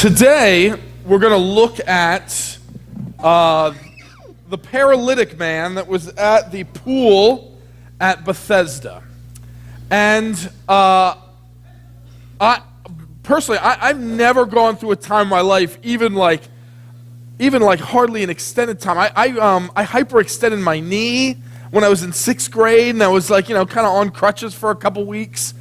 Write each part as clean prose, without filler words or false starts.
Today, we're going to look at the paralytic man that was at the pool at Bethesda. And I've never gone through a time in my life, even like hardly an extended time. I hyperextended my knee when I was in 6th grade, and I was kind of on crutches for a couple weeks.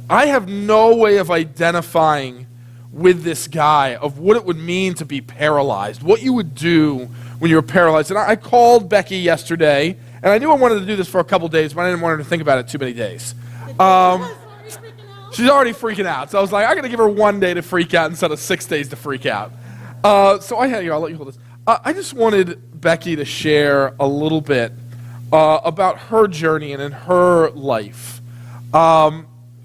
I have no way of identifying with this guy of what it would mean to be paralyzed, what you would do when you were paralyzed. And I called Becky yesterday, and I knew I wanted to do this for a couple days, but I didn't want her to think about it too many days. She's already freaking out. So I was like, I'm going to give her 1 day to freak out instead of 6 days to freak out. So I'll let you hold this. I just wanted Becky to share a little bit about her journey and in her life.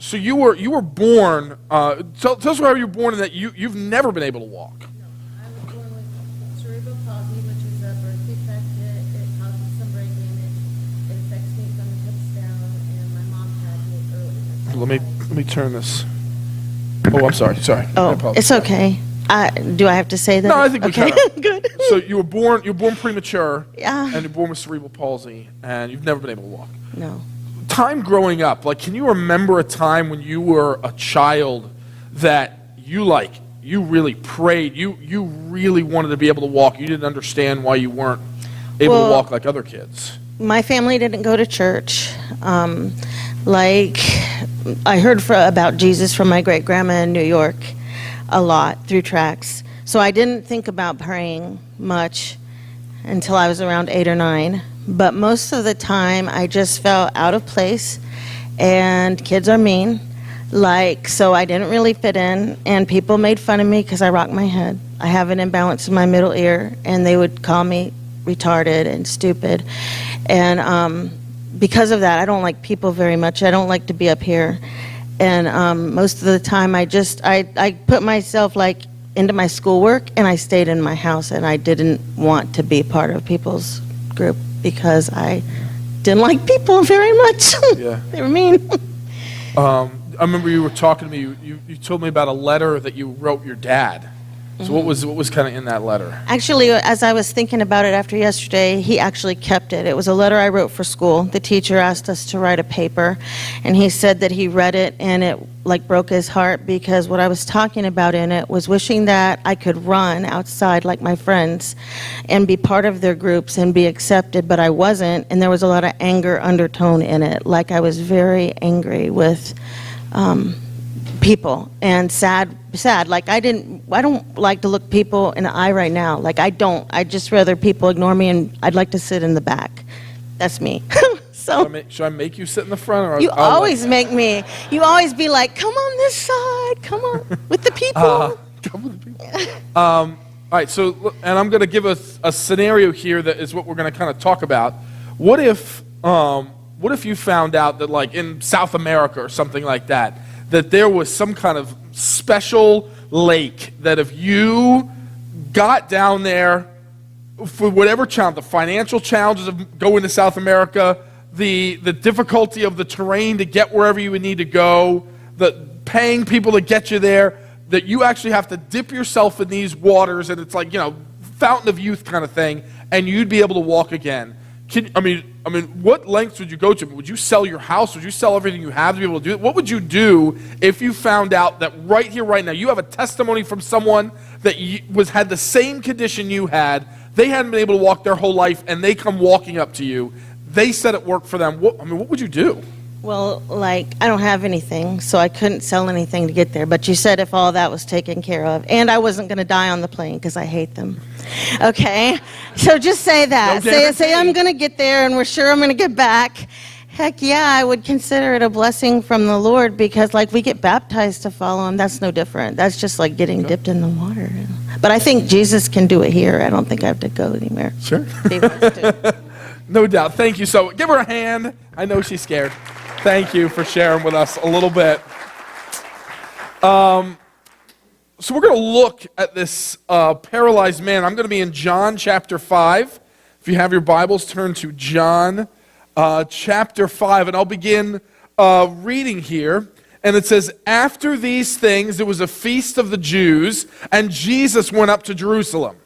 So you were born, tell us where you were born and that you've never been able to walk. No, I was born with cerebral palsy, which is a birth defect. It causes some brain damage. It affects me from the hips down, and my mom had me early. Let me turn this. Oh, I'm sorry. Oh, it's okay. Do I have to say that? No, I think we can. Good. So you were born premature. Yeah. And you're born with cerebral palsy, and you've never been able to walk. No. Time growing up, can you remember a time when you were a child that you really prayed, you really wanted to be able to walk, you didn't understand why you weren't able to walk like other kids? My family didn't go to church. I heard about Jesus from my great-grandma in New York a lot through tracts. So I didn't think about praying much until I was around 8 or 9. But most of the time, I just felt out of place, and kids are mean. So I didn't really fit in, and people made fun of me because I rocked my head. I have an imbalance in my middle ear, and they would call me retarded and stupid. And because of that, I don't like people very much. I don't like to be up here. And most of the time, I put myself into my schoolwork, and I stayed in my house, and I didn't want to be part of people's group because I didn't like people very much. Yeah. They were mean. I remember you were talking to me, you told me about a letter that you wrote your dad. So what was kind of in that letter? Actually, as I was thinking about it after yesterday, he actually kept it. It was a letter I wrote for school. The teacher asked us to write a paper, and he said that he read it, and it broke his heart because what I was talking about in it was wishing that I could run outside like my friends and be part of their groups and be accepted, but I wasn't, and there was a lot of anger undertone in it. I was very angry with people and sad. I don't like to look people in the eye right now. I just rather people ignore me, and I'd like to sit in the back. That's me. So should I make you sit in the front? Or you always make me. You always be like, come on this side, come on with the people. Come with the people. All right, so, and I'm going to give a scenario here that is what we're going to kind of talk about. What if you found out that in South America or something like that there was some kind of special lake that if you got down there for whatever challenge, the financial challenges of going to South America, the difficulty of the terrain to get wherever you would need to go, the paying people to get you there, that you actually have to dip yourself in these waters, and it's fountain of youth kind of thing, and you'd be able to walk again. What lengths would you go to? Would you sell your house? Would you sell everything you have to be able to do it? What would you do if you found out that right here, right now, you have a testimony from someone that had the same condition you had, they hadn't been able to walk their whole life, and they come walking up to you, they said it worked for them. What would you do? Well, I don't have anything, so I couldn't sell anything to get there. But you said if all that was taken care of, and I wasn't going to die on the plane because I hate them. Okay? So just say that. Say I'm going to get there, and we're sure I'm going to get back. Heck yeah, I would consider it a blessing from the Lord because, we get baptized to follow Him. That's no different. That's just like getting dipped in the water. But I think Jesus can do it here. I don't think I have to go anywhere. Sure. He wants to. No doubt. Thank you. So give her a hand. I know she's scared. Thank you for sharing with us a little bit. So we're going to look at this paralyzed man. I'm going to be in John chapter 5. If you have your Bibles, turn to John chapter 5, and I'll begin reading here. And it says, after these things, it was a feast of the Jews, and Jesus went up to Jerusalem.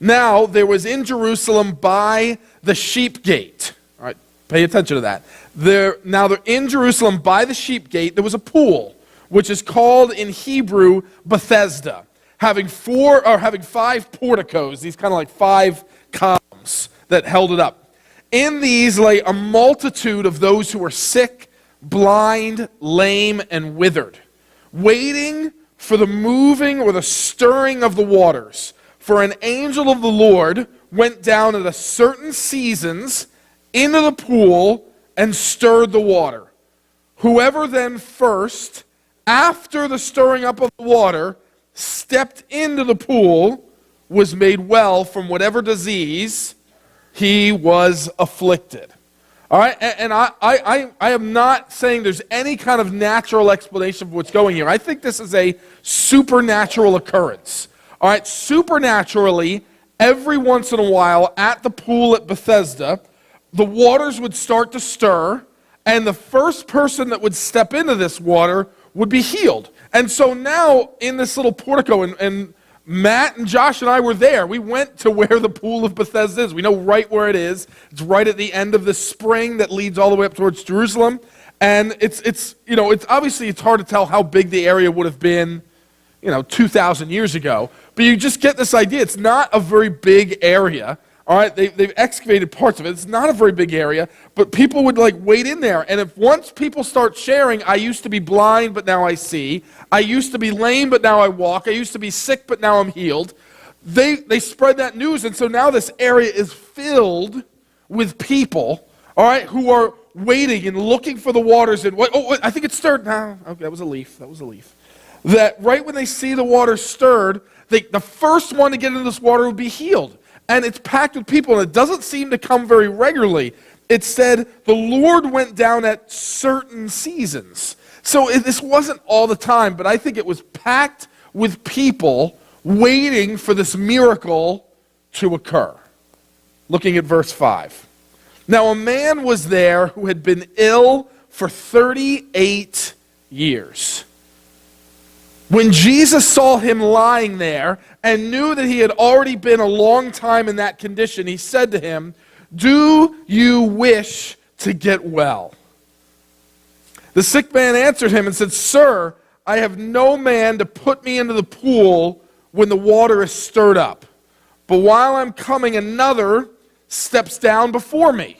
Now, there was in Jerusalem by the sheep gate. All right, pay attention to that. Now, in Jerusalem by the sheep gate, there was a pool, which is called in Hebrew Bethesda, having 5 porticos, these kind of like 5 columns that held it up. In these lay a multitude of those who were sick, blind, lame, and withered, waiting for the moving or the stirring of the waters. For an angel of the Lord went down at a certain seasons into the pool and stirred the water. Whoever then first, after the stirring up of the water, stepped into the pool was made well from whatever disease he was afflicted. All right, and I am not saying there's any kind of natural explanation for what's going here. I think this is a supernatural occurrence. All right, supernaturally, every once in a while at the pool at Bethesda, the waters would start to stir, and the first person that would step into this water would be healed. And so now in this little portico, and Matt and Josh and I were there. We went to where the pool of Bethesda is. We know right where it is. It's right at the end of the spring that leads all the way up towards Jerusalem. And it's obviously it's hard to tell how big the area would have been, 2,000 years ago. But you just get this idea. It's not a very big area. All right, they've excavated parts of it. It's not a very big area, but people would wade in there. And if once people start sharing, I used to be blind, but now I see. I used to be lame, but now I walk. I used to be sick, but now I'm healed. They spread that news, and so now this area is filled with people, all right, who are waiting and looking for the waters. And I think it stirred. No, okay, that was a leaf. That right when they see the water stirred, the first one to get into this water would be healed. And it's packed with people, and it doesn't seem to come very regularly. It said the Lord went down at certain seasons. So this wasn't all the time, but I think it was packed with people waiting for this miracle to occur. Looking at verse 5. Now a man was there who had been ill for 38 years. When Jesus saw him lying there and knew that he had already been a long time in that condition, he said to him, "Do you wish to get well?" The sick man answered him and said, "Sir, I have no man to put me into the pool when the water is stirred up. But while I'm coming, another steps down before me."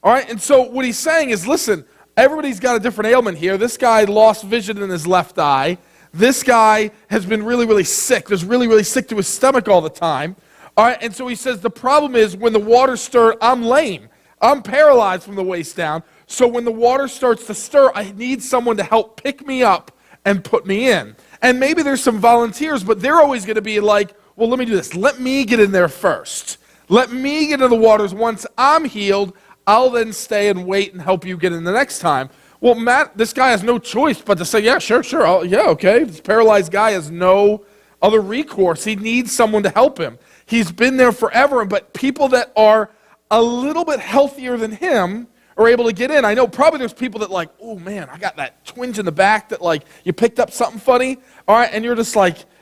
All right, and so what he's saying is, listen, everybody's got a different ailment here. This guy lost vision in his left eye. This guy has been really, really sick. He's really, really sick to his stomach all the time. All right, and so he says, the problem is when the water stirred, I'm lame. I'm paralyzed from the waist down. So when the water starts to stir, I need someone to help pick me up and put me in. And maybe there's some volunteers, but they're always going to be like, well, let me do this. Let me get in there first. Let me get into the waters. Once I'm healed, I'll then stay and wait and help you get in the next time. Well, Matt, this guy has no choice but to say, yeah, sure, okay. This paralyzed guy has no other recourse. He needs someone to help him. He's been there forever, but people that are a little bit healthier than him are able to get in. I know probably there's people that oh man, I got that twinge in the back that you picked up something funny, all right, and you're just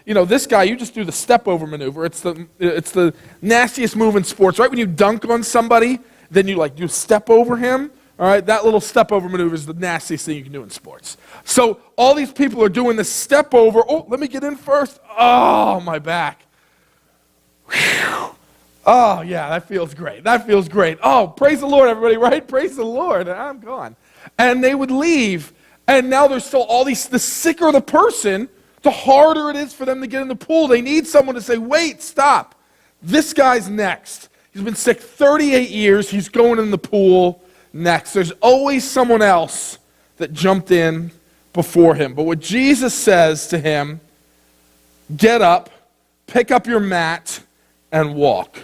this guy, you just do the step over maneuver. It's the nastiest move in sports, right? When you dunk on somebody, then you step over him. All right, that little step over maneuver is the nastiest thing you can do in sports. So all these people are doing this step over. Oh, let me get in first. Oh, my back. Whew. Oh, yeah, that feels great. Oh, praise the Lord, everybody, right? Praise the Lord. And I'm gone. And they would leave. And now there's still the sicker the person, the harder it is for them to get in the pool. They need someone to say, wait, stop. This guy's next. He's been sick 38 years. He's going in the pool next. There's always someone else that jumped in before him. But what Jesus says to him, get up, pick up your mat, and walk.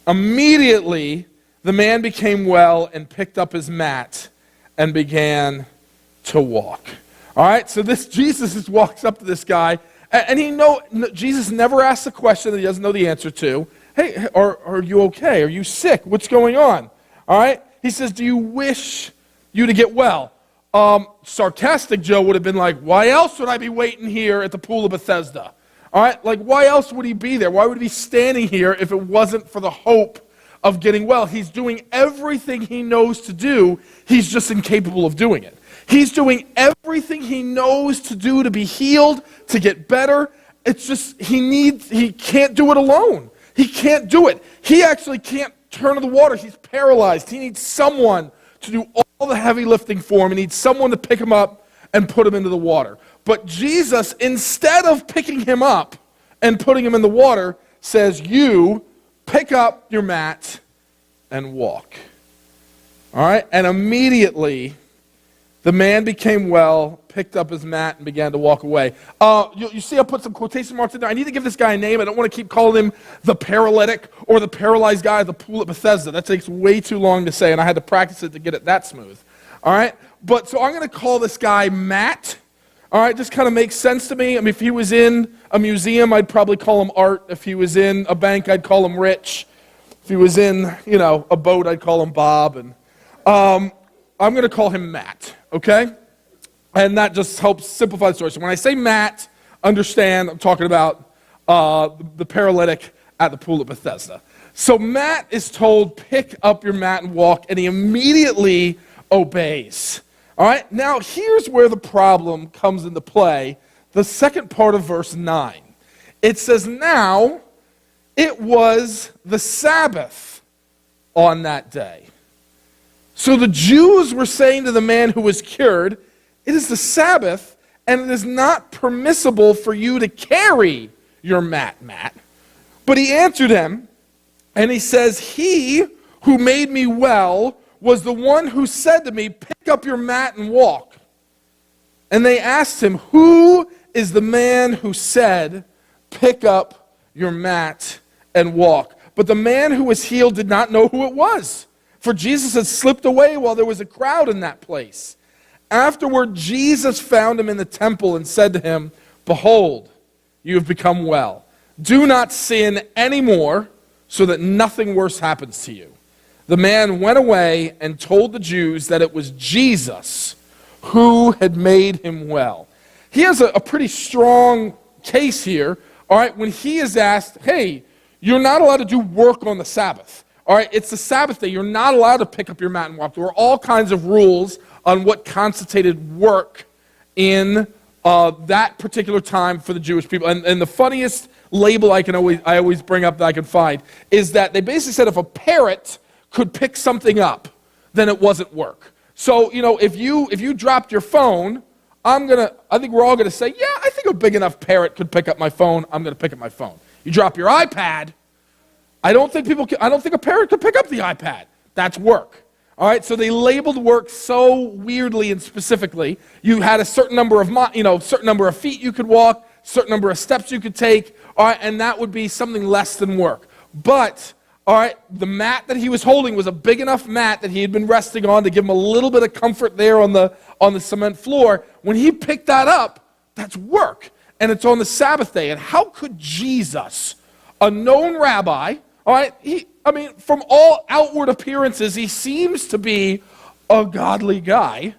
Immediately, the man became well and picked up his mat and began to walk. All right, so Jesus just walks up to this guy, and Jesus never asks a question that he doesn't know the answer to. Hey, are you okay? Are you sick? What's going on? All right? He says, do you wish you to get well? Sarcastic Joe would have been like, why else would I be waiting here at the pool of Bethesda? All right, like why else would he be there? Why would he be standing here if it wasn't for the hope of getting well? He's doing everything he knows to do. He's just incapable of doing it. He's doing everything he knows to do to be healed, to get better. It's just he can't do it alone. He can't do it. He actually can't turn to the water. He's paralyzed. He needs someone to do all the heavy lifting for him. He needs someone to pick him up and put him into the water. But Jesus, instead of picking him up and putting him in the water, says, you pick up your mat and walk. All right? And immediately, the man became well, picked up his mat, and began to walk away. You see I put some quotation marks in there. I need to give this guy a name. I don't want to keep calling him the paralytic or the paralyzed guy at the pool at Bethesda. That takes way too long to say, and I had to practice it to get it that smooth. All right? But so I'm going to call this guy Matt. All right? Just kind of makes sense to me. I mean, if he was in a museum, I'd probably call him Art. If he was in a bank, I'd call him Rich. If he was in, a boat, I'd call him Bob. And I'm going to call him Matt, okay? And that just helps simplify the story. So when I say Matt, understand I'm talking about the paralytic at the pool of Bethesda. So Matt is told, pick up your mat and walk, and he immediately obeys. All right? Now, here's where the problem comes into play. The second part of verse 9. It says, now it was the Sabbath on that day. So the Jews were saying to the man who was cured, it is the Sabbath, and it is not permissible for you to carry your mat, Matt. But he answered them, and he says, he who made me well was the one who said to me, pick up your mat and walk. And they asked him, who is the man who said, pick up your mat and walk? But the man who was healed did not know who it was, for Jesus had slipped away while there was a crowd in that place. Afterward, Jesus found him in the temple and said to him, behold, you have become well. Do not sin anymore, so that nothing worse happens to you. The man went away and told the Jews that it was Jesus who had made him well. He has a pretty strong case here, all right, when he is asked, hey, you're not allowed to do work on the Sabbath. All right, it's the Sabbath day. You're not allowed to pick up your mat and walk. There were all kinds of rules on what constituted work in that particular time for the Jewish people. And the funniest label I always bring up that I can find is that they basically said if a parrot could pick something up, then it wasn't work. So, if you dropped your phone, I think we're all gonna say, yeah, I think a big enough parrot could pick up my phone. I'm gonna pick up my phone. You drop your iPad, I don't think a parrot could pick up the iPad. That's work. All right, so they labeled work so weirdly and specifically. You had a certain number of feet you could walk, certain number of steps you could take, all right, and that would be something less than work. But, all right, the mat that he was holding was a big enough mat that he had been resting on to give him a little bit of comfort there on the cement floor. When he picked that up, that's work, and it's on the Sabbath day. And how could Jesus, a known rabbi, all right, from all outward appearances, he seems to be a godly guy,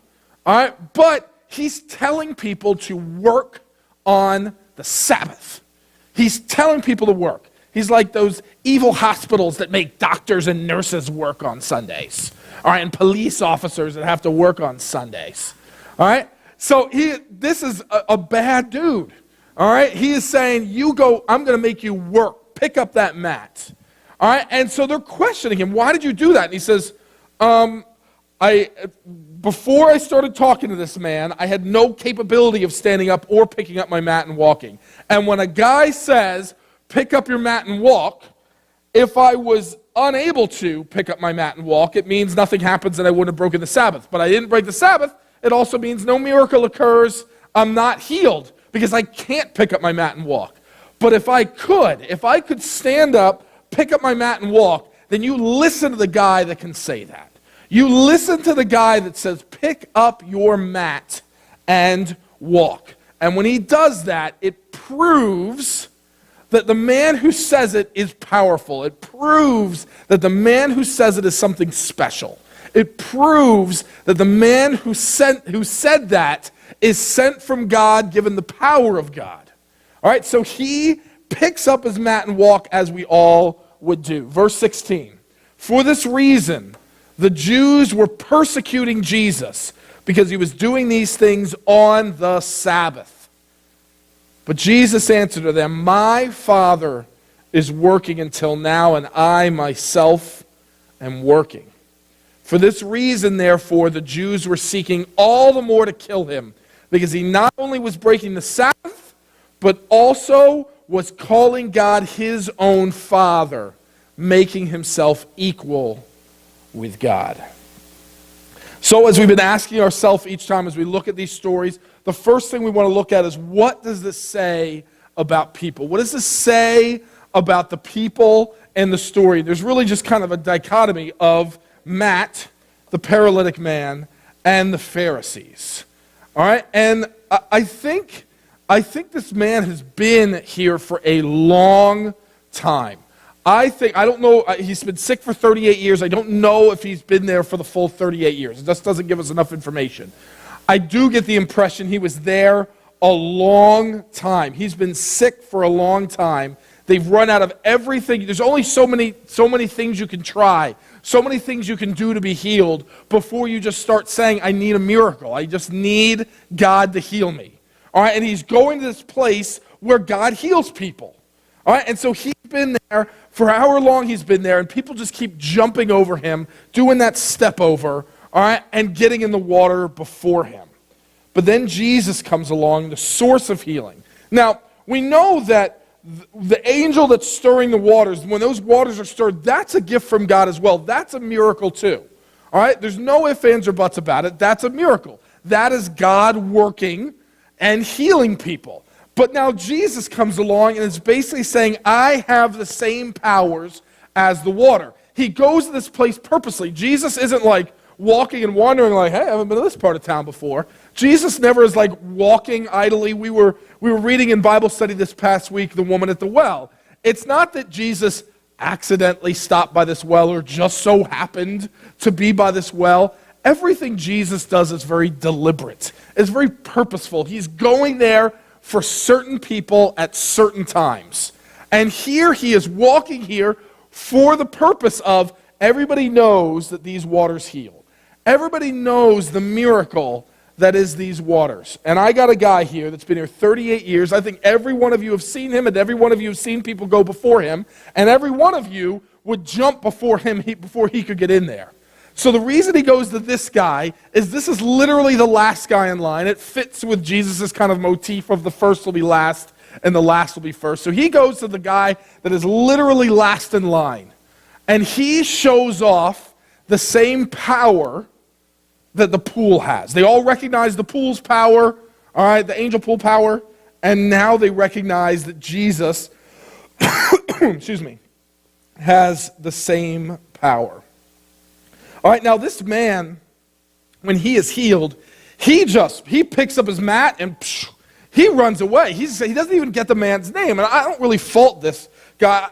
all right, but he's telling people to work on the Sabbath. He's telling people to work. He's like those evil hospitals that make doctors and nurses work on Sundays, all right, and police officers that have to work on Sundays, all right? So this is a bad dude, all right? He is saying, you go, I'm going to make you work. Pick up that mat. All right, and so they're questioning him. Why did you do that? And he says, before I started talking to this man, I had no capability of standing up or picking up my mat and walking. And when a guy says, pick up your mat and walk, if I was unable to pick up my mat and walk, it means nothing happens and I wouldn't have broken the Sabbath. But I didn't break the Sabbath. It also means no miracle occurs. I'm not healed because I can't pick up my mat and walk. But if I could stand up, pick up my mat and walk, then you listen to the guy that can say that. You listen to the guy that says, pick up your mat and walk. And when he does that, it proves that the man who says it is powerful. It proves that the man who says it is something special. it proves that the man who said that is sent from God, given the power of God. All right, so he picks up his mat and walk as we all would do. Verse 16, for this reason, the Jews were persecuting Jesus because he was doing these things on the Sabbath. But Jesus answered to them, my Father is working until now, and I myself am working. For this reason, therefore, the Jews were seeking all the more to kill him, because he not only was breaking the Sabbath, but also was calling God his own Father, making himself equal with God. So as we've been asking ourselves each time as we look at these stories, the first thing we want to look at is, what does this say about people? What does this say about the people and the story? There's really just kind of a dichotomy of Matt, the paralytic man, and the Pharisees. All right? And I think this man has been here for a long time. I don't know, he's been sick for 38 years. I don't know if he's been there for the full 38 years. It just doesn't give us enough information. I do get the impression he was there a long time. He's been sick for a long time. They've run out of everything. There's only so many things you can try, so many things you can do to be healed before you just start saying, I need a miracle. I just need God to heal me. All right, and he's going to this place where God heals people. All right, and so he's been there for however long he's been there, and people just keep jumping over him, doing that step over, all right, and getting in the water before him. But then Jesus comes along, the source of healing. Now, we know that the angel that's stirring the waters, when those waters are stirred, that's a gift from God as well. That's a miracle too. All right, there's no ifs, ands, or buts about it. That's a miracle. That is God working and healing people. But now Jesus comes along and is basically saying, I have the same powers as the water. He goes to this place purposely. Jesus isn't like walking and wandering like, hey, I haven't been to this part of town before. Jesus never is like walking idly. We were reading in Bible study this past week, the woman at the well. It's not that Jesus accidentally stopped by this well or just so happened to be by this well. Everything Jesus does is very deliberate. It's very purposeful. He's going there for certain people at certain times. And here he is walking here for the purpose of, everybody knows that these waters heal. Everybody knows the miracle that is these waters. And I got a guy here that's been here 38 years. I think every one of you have seen him, and every one of you have seen people go before him, and every one of you would jump before him before he could get in there. So the reason he goes to this guy is this is literally the last guy in line. It fits with Jesus' kind of motif of the first will be last and the last will be first. So he goes to the guy that is literally last in line. And he shows off the same power that the pool has. They all recognize the pool's power, all right, the angel pool power, and now they recognize that Jesus, excuse me, has the same power. All right, now this man, when he is healed, he picks up his mat and he runs away. He doesn't even get the man's name, and I don't really fault this guy.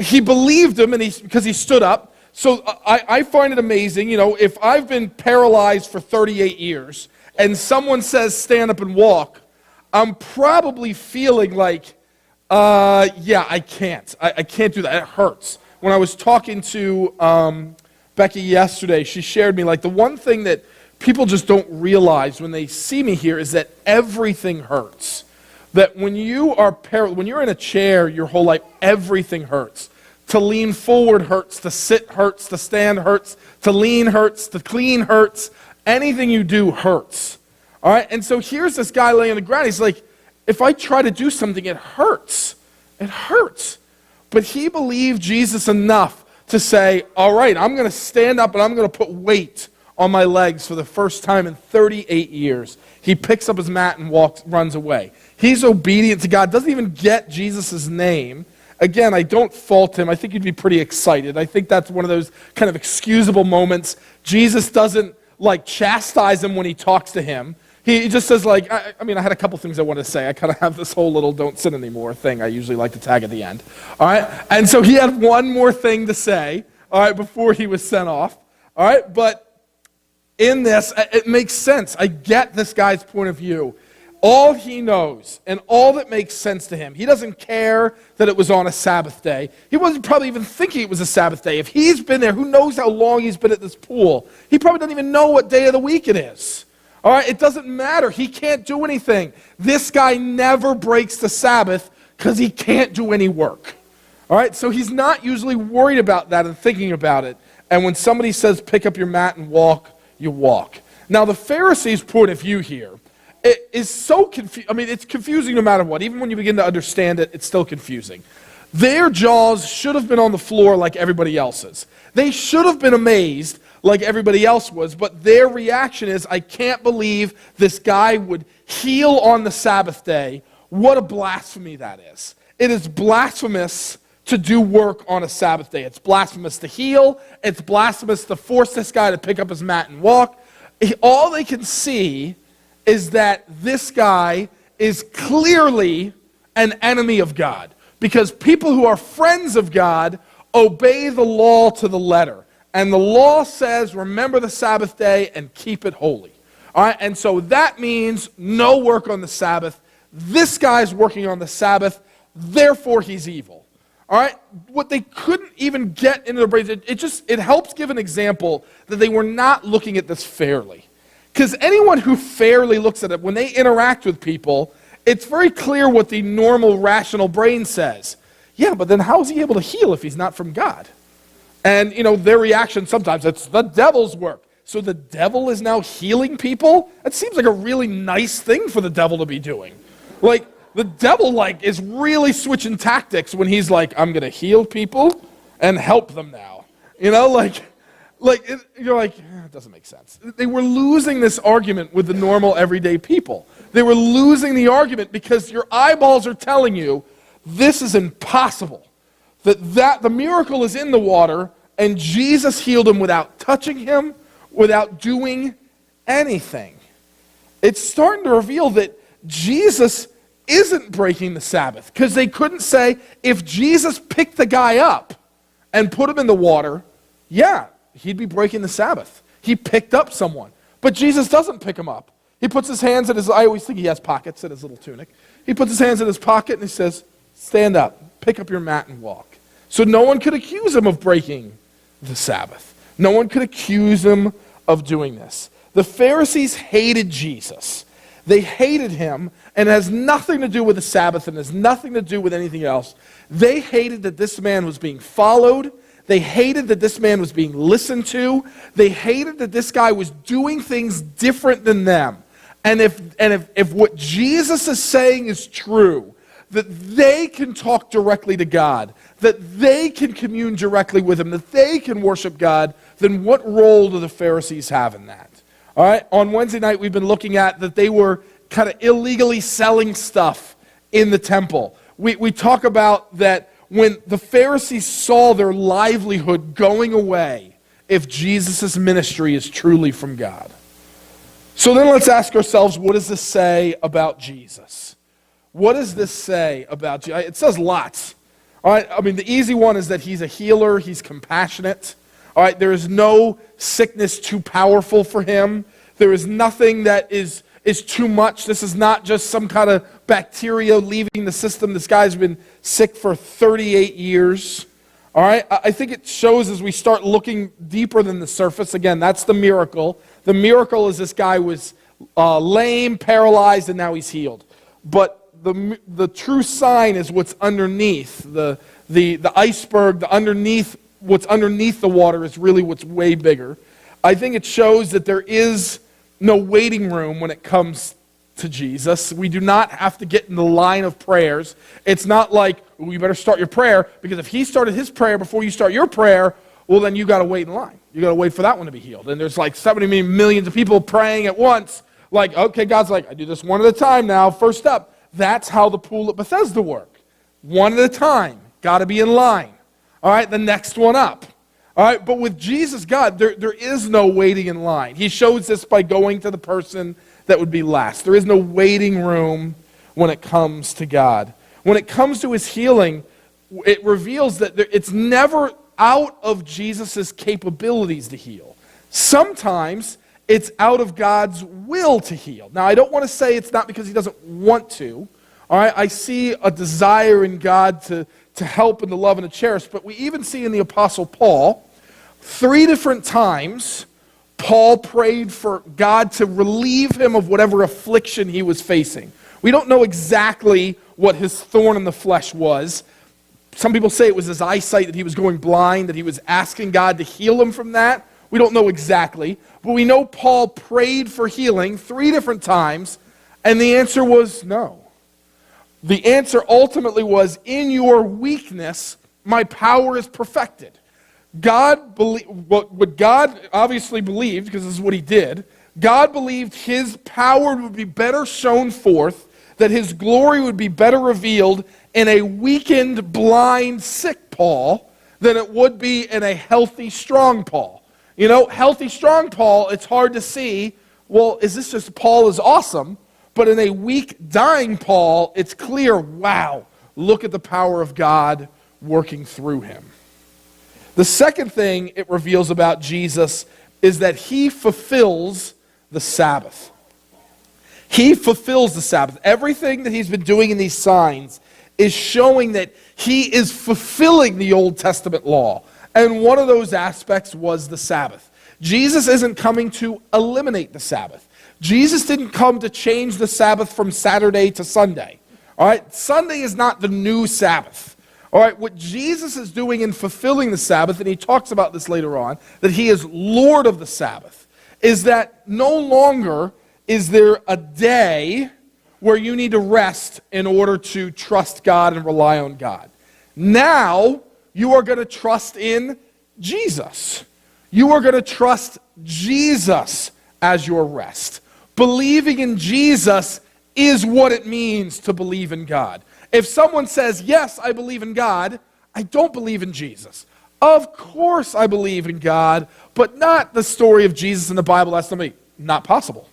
He believed him because he stood up. So I find it amazing, if I've been paralyzed for 38 years and someone says stand up and walk, I'm probably feeling like, yeah, I can't. I can't do that. It hurts. When I was talking to Becky yesterday, she shared me, like, the one thing that people just don't realize when they see me here is that everything hurts. That when when you're in a chair your whole life, everything hurts. To lean forward hurts, to sit hurts, to stand hurts, to lean hurts, to clean hurts. Anything you do hurts. All right? And so here's this guy laying on the ground. He's like, if I try to do something, it hurts. It hurts. But he believed Jesus enough to say, all right, I'm going to stand up and I'm going to put weight on my legs for the first time in 38 years. He picks up his mat and runs away. He's obedient to God, doesn't even get Jesus' name. Again, I don't fault him. I think he'd be pretty excited. I think that's one of those kind of excusable moments. Jesus doesn't chastise him when he talks to him. He just says I had a couple things I want to say. I kind of have this whole little don't sin anymore thing I usually like to tag at the end. All right? And so he had one more thing to say, all right, before he was sent off. All right, but in this, it makes sense. I get this guy's point of view. All he knows and all that makes sense to him, he doesn't care that it was on a Sabbath day. He wasn't probably even thinking it was a Sabbath day. If he's been there, who knows how long he's been at this pool? He probably doesn't even know what day of the week it is. All right, it doesn't matter. He can't do anything. This guy never breaks the Sabbath because he can't do any work. All right, so he's not usually worried about that and thinking about it. And when somebody says, pick up your mat and walk, you walk. Now, the Pharisees' point of view here, it is so confusing. I mean, it's confusing no matter what. Even when you begin to understand it, it's still confusing. Their jaws should have been on the floor like everybody else's. They should have been amazed like everybody else was, but their reaction is, I can't believe this guy would heal on the Sabbath day. What a blasphemy that is. It is blasphemous to do work on a Sabbath day. It's blasphemous to heal. It's blasphemous to force this guy to pick up his mat and walk. All they can see is that this guy is clearly an enemy of God, because people who are friends of God obey the law to the letter. And the law says, remember the Sabbath day and keep it holy. All right, and so that means no work on the Sabbath. This guy's working on the Sabbath, therefore he's evil. All right, what they couldn't even get into their brains, it helps give an example that they were not looking at this fairly. Because anyone who fairly looks at it, when they interact with people, it's very clear what the normal rational brain says. Yeah, but then how is he able to heal if he's not from God? And, their reaction sometimes, it's the devil's work. So the devil is now healing people? That seems like a really nice thing for the devil to be doing. Like, the devil, is really switching tactics when he's like, I'm going to heal people and help them now. You're like, it doesn't make sense. They were losing this argument with the normal everyday people. They were losing the argument because your eyeballs are telling you this is impossible. That the miracle is in the water, and Jesus healed him without touching him, without doing anything. It's starting to reveal that Jesus isn't breaking the Sabbath, because they couldn't say, if Jesus picked the guy up and put him in the water, yeah, he'd be breaking the Sabbath. He picked up someone. But Jesus doesn't pick him up. He puts his hands in I always think he has pockets in his little tunic. He puts his hands in his pocket and he says, stand up, pick up your mat and walk. So no one could accuse him of breaking the Sabbath. No one could accuse him of doing this. The Pharisees hated Jesus. They hated him, and it has nothing to do with the Sabbath and has nothing to do with anything else. They hated that this man was being followed. They hated that this man was being listened to. They hated that this guy was doing things different than them. And if what Jesus is saying is true, that they can talk directly to God, that they can commune directly with him, that they can worship God, then what role do the Pharisees have in that? All right, on Wednesday night we've been looking at that they were kind of illegally selling stuff in the temple. We talk about that when the Pharisees saw their livelihood going away if Jesus' ministry is truly from God. So then let's ask ourselves, what does this say about Jesus? What does this say about Jesus? It says lots. All right, I mean, the easy one is that he's a healer, he's compassionate. All right, there is no sickness too powerful for him. There is nothing that is too much. This is not just some kind of bacteria leaving the system. This guy's been sick for 38 years. All right, I think it shows as we start looking deeper than the surface. Again, that's the miracle. The miracle is this guy was lame, paralyzed, and now he's healed. But the true sign is what's underneath. The iceberg, what's underneath the water is really what's way bigger. I think it shows that there is no waiting room when it comes to Jesus. We do not have to get in the line of prayers. It's not like, well, you better start your prayer, because if he started his prayer before you start your prayer, well, then you got to wait in line. You got to wait for that one to be healed. And there's like 70 millions of people praying at once. Like, okay, God's like, I do this one at a time now. First up. That's how the pool at Bethesda worked. One at a time. Got to be in line. All right, the next one up. All right, but with Jesus, God, there is no waiting in line. He shows this by going to the person that would be last. There is no waiting room when it comes to God. When it comes to his healing, it reveals that it's never out of Jesus' capabilities to heal. Sometimes it's out of God's will to heal. Now, I don't want to say it's not because he doesn't want to. All right, I see a desire in God to help and to love and to cherish, but we even see in the Apostle Paul, 3 different times, Paul prayed for God to relieve him of whatever affliction he was facing. We don't know exactly what his thorn in the flesh was. Some people say it was his eyesight, that he was going blind, that he was asking God to heal him from that. We don't know exactly, but we know Paul prayed for healing 3 different times, and the answer was no. The answer ultimately was, in your weakness, my power is perfected. What God obviously believed, because this is what he did, God believed his power would be better shown forth, that his glory would be better revealed in a weakened, blind, sick Paul than it would be in a healthy, strong Paul. You know, healthy, strong Paul, it's hard to see, well, is this just Paul is awesome? But in a weak, dying Paul, it's clear, wow, look at the power of God working through him. The second thing it reveals about Jesus is that he fulfills the Sabbath. He fulfills the Sabbath. Everything that he's been doing in these signs is showing that he is fulfilling the Old Testament law. And one of those aspects was the Sabbath. Jesus isn't coming to eliminate the Sabbath. Jesus didn't come to change the Sabbath from Saturday to Sunday. All right? Sunday is not the new Sabbath. All right? What Jesus is doing in fulfilling the Sabbath, and he talks about this later on, that he is Lord of the Sabbath, is that no longer is there a day where you need to rest in order to trust God and rely on God. Now, you are going to trust in Jesus. You are going to trust Jesus as your rest. Believing in Jesus is what it means to believe in God. If someone says, yes, I believe in God, I don't believe in Jesus. Of course I believe in God, but not the story of Jesus in the Bible. That's not possible.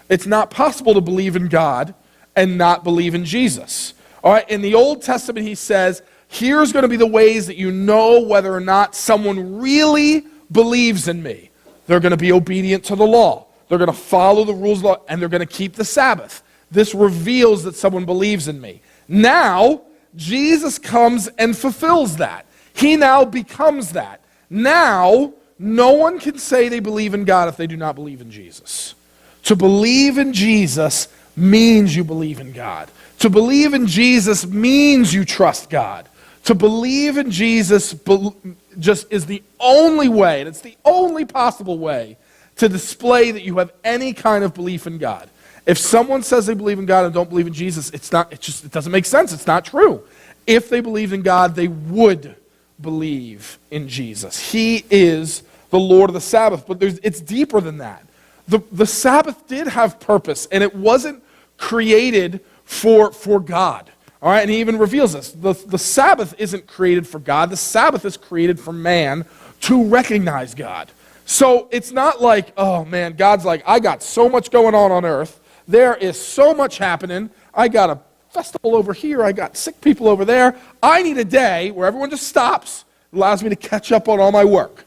It's not possible to believe in God and not believe in Jesus. All right, in the Old Testament, he says, here's going to be the ways that you know whether or not someone really believes in me. They're going to be obedient to the law. They're going to follow the rules of the law, and they're going to keep the Sabbath. This reveals that someone believes in me. Now, Jesus comes and fulfills that. He now becomes that. Now, no one can say they believe in God if they do not believe in Jesus. To believe in Jesus means you believe in God. To believe in Jesus means you trust God. To believe in Jesus just is the only way, and it's the only possible way to display that you have any kind of belief in God. If someone says they believe in God and don't believe in Jesus, it doesn't make sense. It's not true. If they believed in God, they would believe in Jesus. He is the Lord of the Sabbath, but it's deeper than that. The Sabbath did have purpose, and it wasn't created for God. All right, and he even reveals this. The Sabbath isn't created for God. The Sabbath is created for man to recognize God. So it's not like, oh man, God's like, I got so much going on earth. There is so much happening. I got a festival over here. I got sick people over there. I need a day where everyone just stops. It allows me to catch up on all my work.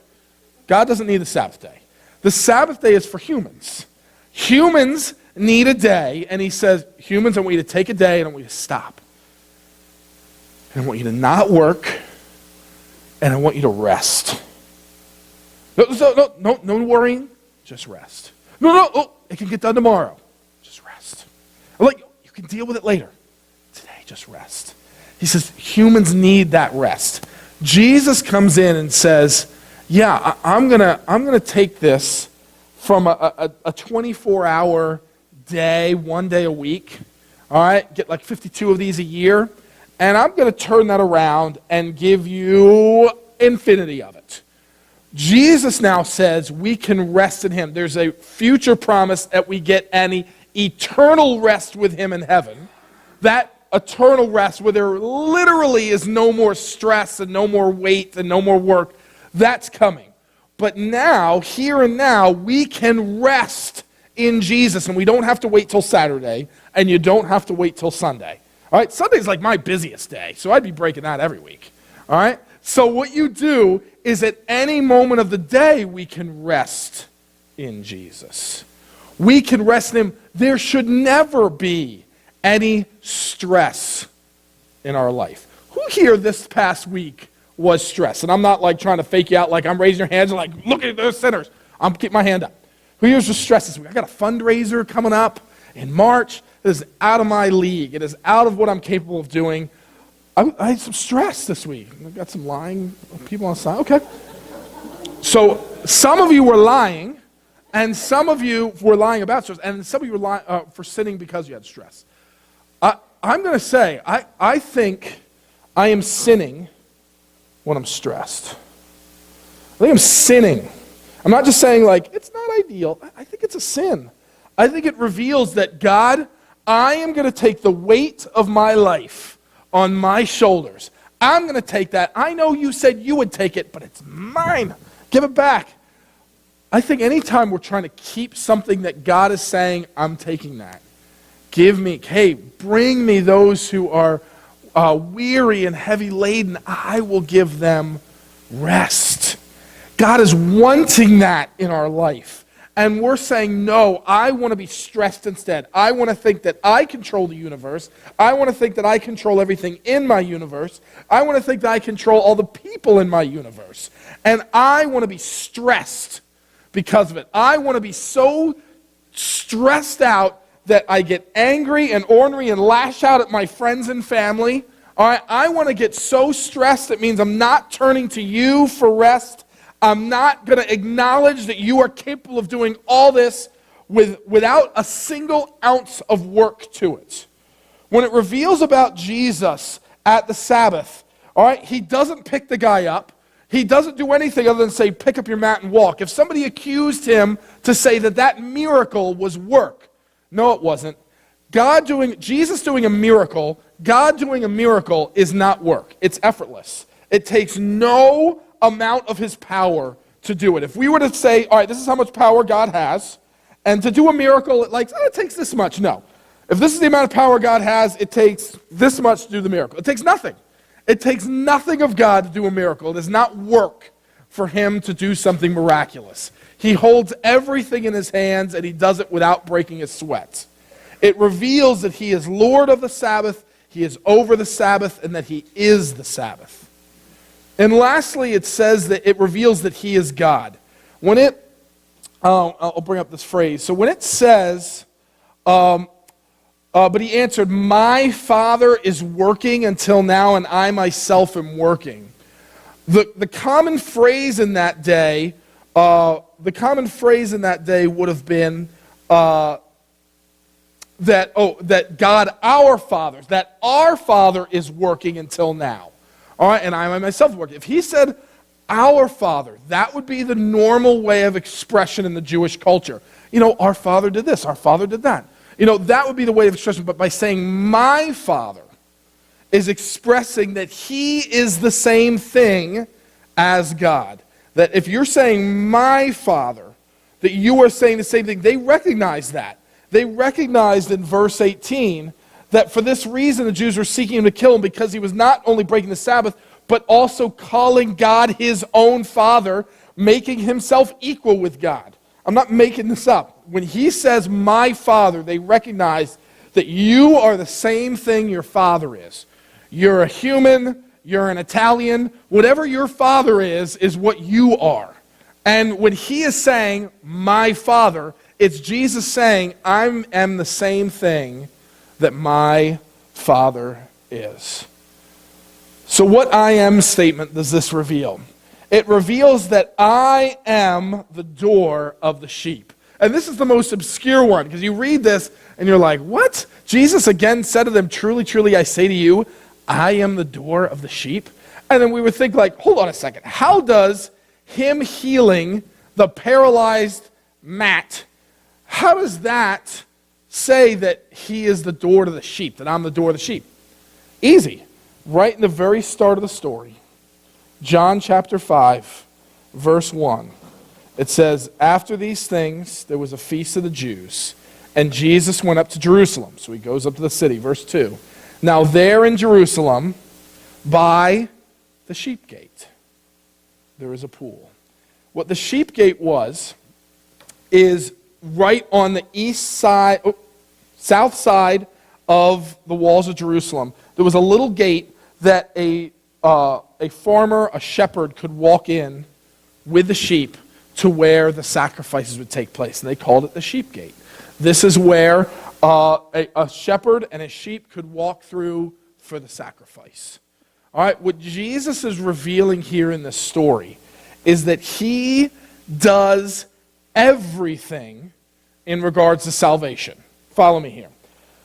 God doesn't need the Sabbath day. The Sabbath day is for humans. Humans need a day, and he says, humans, I want you to take a day and I want you to stop. And I want you to not work, and I want you to rest. No worrying, just rest. No, it can get done tomorrow. Just rest. You can deal with it later. Today, just rest. He says humans need that rest. Jesus comes in and says, yeah, I'm gonna take this from a 24-hour day, 1 day a week, all right, get like 52 of these a year, and I'm going to turn that around and give you infinity of it. Jesus now says we can rest in him. There's a future promise that we get an eternal rest with him in heaven. That eternal rest where there literally is no more stress and no more weight and no more work, that's coming. But now, here and now, we can rest in Jesus, and we don't have to wait till Saturday, and you don't have to wait till Sunday. All right, Sunday's like my busiest day, so I'd be breaking that every week. All right, so what you do is at any moment of the day we can rest in Jesus. We can rest in him. There should never be any stress in our life. Who here this past week was stressed? And I'm not like trying to fake you out like I'm raising your hands and like, look at those sinners. I'm keeping my hand up. Who here was stressed this week? I got a fundraiser coming up in March. It is out of my league. It is out of what I'm capable of doing. I had some stress this week. I got some lying people on the side. Okay. So some of you were lying, and some of you were lying about stress, and some of you were lying for sinning because you had stress. I'm going to say, I think I am sinning when I'm stressed. I think I'm sinning. I'm not just saying like, it's not ideal. I think it's a sin. I think it reveals that, God, I am going to take the weight of my life on my shoulders. I'm going to take that. I know you said you would take it, but it's mine. Give it back. I think anytime we're trying to keep something that God is saying, I'm taking that. Give me, hey, bring me those who are weary and heavy laden. I will give them rest. God is wanting that in our life. And we're saying, no, I want to be stressed instead. I want to think that I control the universe. I want to think that I control everything in my universe. I want to think that I control all the people in my universe. And I want to be stressed because of it. I want to be so stressed out that I get angry and ornery and lash out at my friends and family. All right, I want to get so stressed it means I'm not turning to you for rest. I'm not going to acknowledge that you are capable of doing all this without a single ounce of work to it. When it reveals about Jesus at the Sabbath, all right, he doesn't pick the guy up. He doesn't do anything other than say, pick up your mat and walk. If somebody accused him to say that that miracle was work, no, it wasn't. Jesus doing a miracle, God doing a miracle is not work. It's effortless. It takes no amount of his power to do it. If we were to say, all right, this is how much power God has, and to do a miracle, it takes this much. No. If this is the amount of power God has, it takes this much to do the miracle. It takes nothing. It takes nothing of God to do a miracle. It does not work for him to do something miraculous. He holds everything in his hands, and he does it without breaking a sweat. It reveals that he is Lord of the Sabbath, he is over the Sabbath, and that he is the Sabbath. And lastly, it says that it reveals that he is God. When I'll bring up this phrase. So when it says, but he answered, my Father is working until now, and I myself am working. The common phrase in that day, would have been that God our Father, that our Father is working until now. All right, and I myself work. If he said, our Father, that would be the normal way of expression in the Jewish culture. Our Father did this, our Father did that. That would be the way of expression. But by saying, my Father, is expressing that he is the same thing as God. That if you're saying, my Father, that you are saying the same thing. They recognize that. They recognized in verse 18 that for this reason the Jews were seeking him to kill him, because he was not only breaking the Sabbath, but also calling God his own Father, making himself equal with God. I'm not making this up. When he says, my Father, they recognize that you are the same thing your Father is. You're a human, you're an Italian, whatever your Father is what you are. And when he is saying, my Father, it's Jesus saying, I am the same thing that my Father is. So what I am statement does this reveal? It reveals that I am the door of the sheep. And this is the most obscure one, because you read this and you're like, what? Jesus again said to them, truly, truly, I say to you, I am the door of the sheep. And then we would think like, hold on a second. How does him healing the paralyzed Matt, how does that say that he is the door to the sheep, that I'm the door of the sheep? Easy. Right in the very start of the story, John chapter 5, verse 1, it says, after these things, there was a feast of the Jews, and Jesus went up to Jerusalem. So he goes up to the city, verse 2. Now there in Jerusalem, by the sheep gate, there is a pool. What the sheep gate was is right on the south side of the walls of Jerusalem. There was a little gate that a farmer, a shepherd, could walk in with the sheep to where the sacrifices would take place, and they called it the sheep gate. This is where a shepherd and a sheep could walk through for the sacrifice. All right, what Jesus is revealing here in this story is that he does everything in regards to salvation. Follow me here.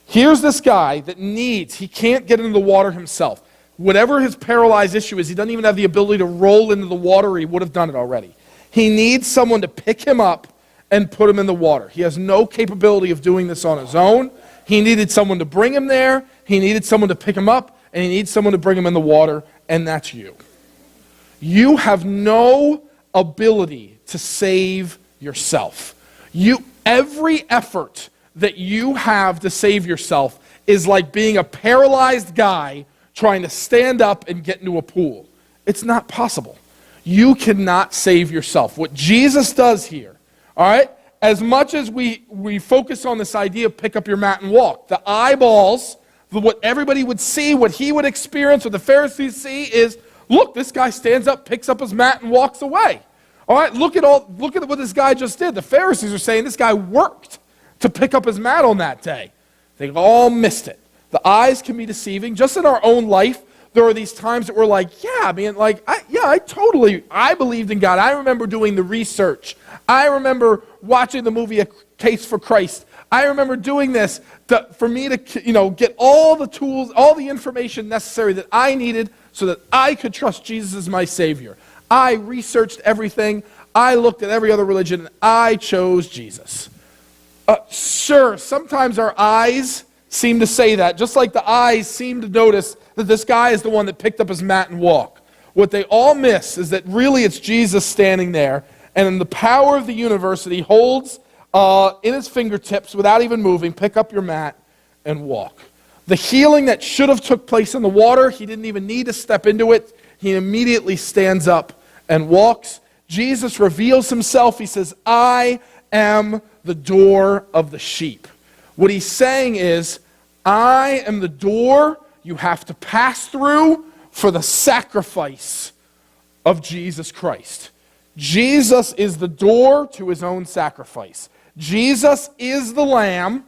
Here's this guy that he can't get into the water himself. Whatever his paralyzed issue is, he doesn't even have the ability to roll into the water, or he would have done it already. He needs someone to pick him up and put him in the water. He has no capability of doing this on his own. He needed someone to bring him there. He needed someone to pick him up, and he needs someone to bring him in the water, and that's you. You have no ability to save yourself. Every effort that you have to save yourself is like being a paralyzed guy trying to stand up and get into a pool. It's not possible. You cannot save yourself. What Jesus does here, all right, as much as we focus on this idea of pick up your mat and walk, the eyeballs, what everybody would see, what he would experience, what the Pharisees see is, look, this guy stands up, picks up his mat, and walks away. All right, look at what this guy just did. The Pharisees are saying this guy worked to pick up his mat on that day. They all missed it. The eyes can be deceiving. Just in our own life, there are these times that we're like, I believed in God. I remember doing the research. I remember watching the movie A Case for Christ. I remember doing this for me to get all the tools, all the information necessary that I needed so that I could trust Jesus as my Savior. I researched everything. I looked at every other religion, and I chose Jesus. Sure, sometimes our eyes seem to say that, just like the eyes seem to notice that this guy is the one that picked up his mat and walked. What they all miss is that really it's Jesus standing there, and in the power of the universe that he holds in his fingertips without even moving, pick up your mat and walk. The healing that should have took place in the water, he didn't even need to step into it. He immediately stands up and walks. Jesus reveals himself. He says, I am the door of the sheep. What he's saying is, I am the door you have to pass through for the sacrifice of Jesus Christ. Jesus is the door to his own sacrifice. Jesus is the lamb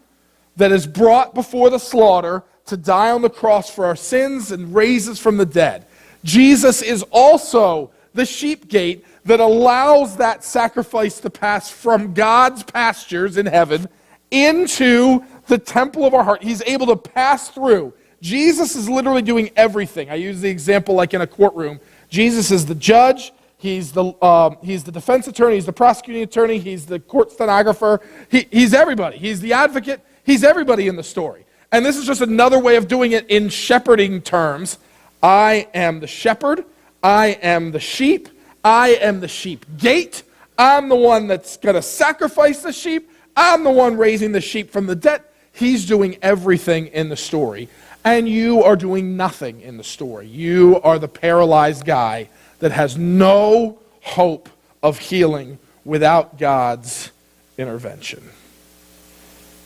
that is brought before the slaughter to die on the cross for our sins and raises from the dead. Jesus is also the sheep gate that allows that sacrifice to pass from God's pastures in heaven into the temple of our heart. He's able to pass through. Jesus is literally doing everything. I use the example like in a courtroom. Jesus is the judge. He's the defense attorney. He's the prosecuting attorney. He's the court stenographer. He's everybody. He's the advocate. He's everybody in the story. And this is just another way of doing it in shepherding terms. I am the shepherd. I am the sheep. I am the sheep gate. I'm the one that's going to sacrifice the sheep. I'm the one raising the sheep from the dead. He's doing everything in the story. And you are doing nothing in the story. You are the paralyzed guy that has no hope of healing without God's intervention.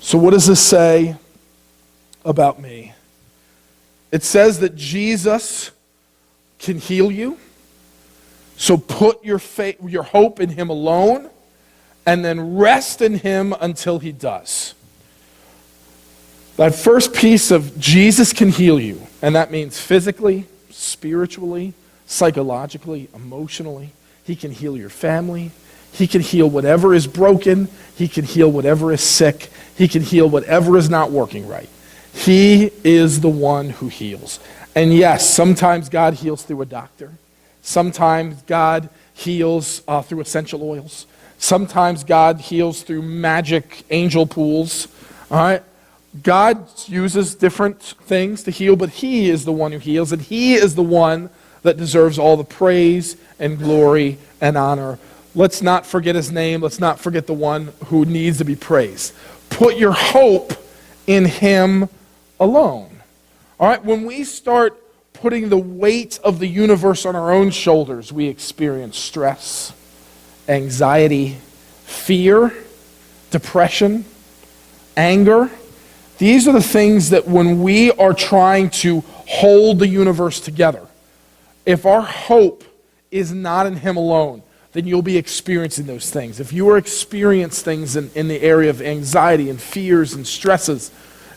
So what does this say about me? It says that Jesus can heal you. So put your hope in him alone, and then rest in him until he does. That first piece of Jesus can heal you, and that means physically, spiritually, psychologically, emotionally. He can heal your family. He can heal whatever is broken. He can heal whatever is sick. He can heal whatever is not working right. He is the one who heals. And yes, sometimes God heals through a doctor. Sometimes God heals through essential oils. Sometimes God heals through magic angel pools. All right? God uses different things to heal, but he is the one who heals, and he is the one that deserves all the praise and glory and honor. Let's not forget his name. Let's not forget the one who needs to be praised. Put your hope in him alone. All right? When we start putting the weight of the universe on our own shoulders, we experience stress, anxiety, fear, depression, anger. These are the things that when we are trying to hold the universe together, if our hope is not in him alone, then you'll be experiencing those things. If you are experiencing things in the area of anxiety and fears and stresses,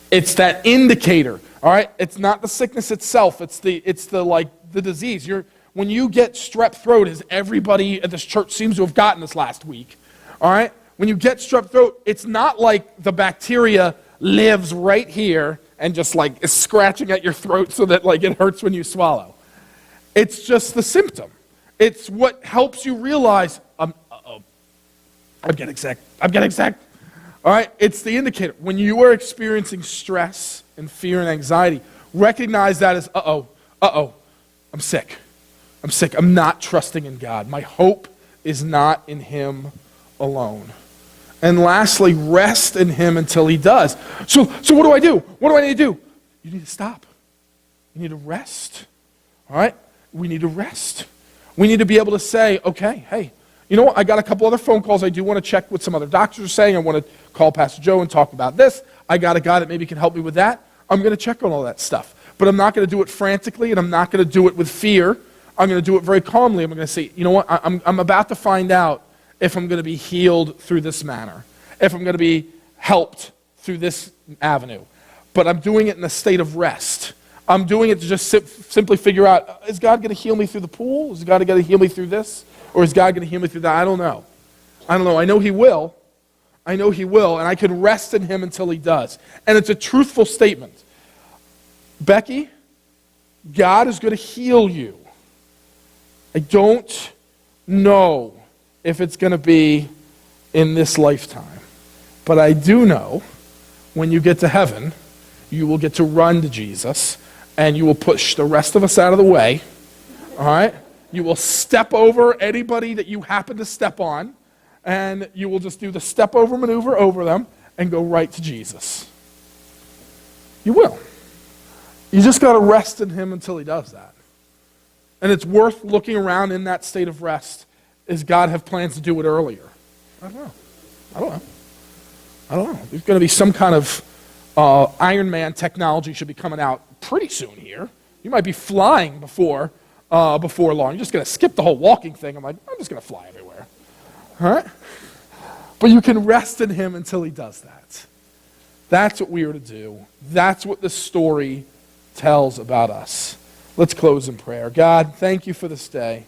it's that indicator, all right? It's not the sickness itself. It's the disease. When you get strep throat, as everybody at this church seems to have gotten this last week, all right? When you get strep throat, it's not like the bacteria lives right here and just like is scratching at your throat so that like it hurts when you swallow. It's just the symptom. It's what helps you realize, I'm getting sick. All right, it's the indicator. When you are experiencing stress and fear and anxiety, recognize that as, I'm sick. I'm not trusting in God. My hope is not in him alone. And lastly, rest in him until he does. So what do I do? What do I need to do? You need to stop. You need to rest. All right? We need to rest. We need to be able to say, okay, hey, you know what? I got a couple other phone calls. I do want to check what some other doctors are saying. I want to call Pastor Joe and talk about this. I got a guy that maybe can help me with that. I'm going to check on all that stuff. But I'm not going to do it frantically, and I'm not going to do it with fear. I'm going to do it very calmly. I'm going to say, you know what? I'm about to find out if I'm going to be healed through this manner, if I'm going to be helped through this avenue. But I'm doing it in a state of rest. I'm doing it to just simply figure out, is God going to heal me through the pool? Is God going to heal me through this? Or is God going to heal me through that? I don't know. I know he will. And I can rest in him until he does. And it's a truthful statement. Becky, God is going to heal you. I don't know if it's going to be in this lifetime. But I do know when you get to heaven, you will get to run to Jesus, and you will push the rest of us out of the way, all right? You will step over anybody that you happen to step on, and you will just do the step over maneuver over them and go right to Jesus. You will. You just got to rest in him until he does that. And it's worth looking around in that state of rest. Does God have plans to do it earlier? I don't know. There's going to be some kind of Iron Man technology should be coming out pretty soon here. You might be flying before long. You're just going to skip the whole walking thing. I'm just going to fly everywhere. All right? But you can rest in him until he does that. That's what we are to do. That's what the story tells about us. Let's close in prayer. God, thank you for this day.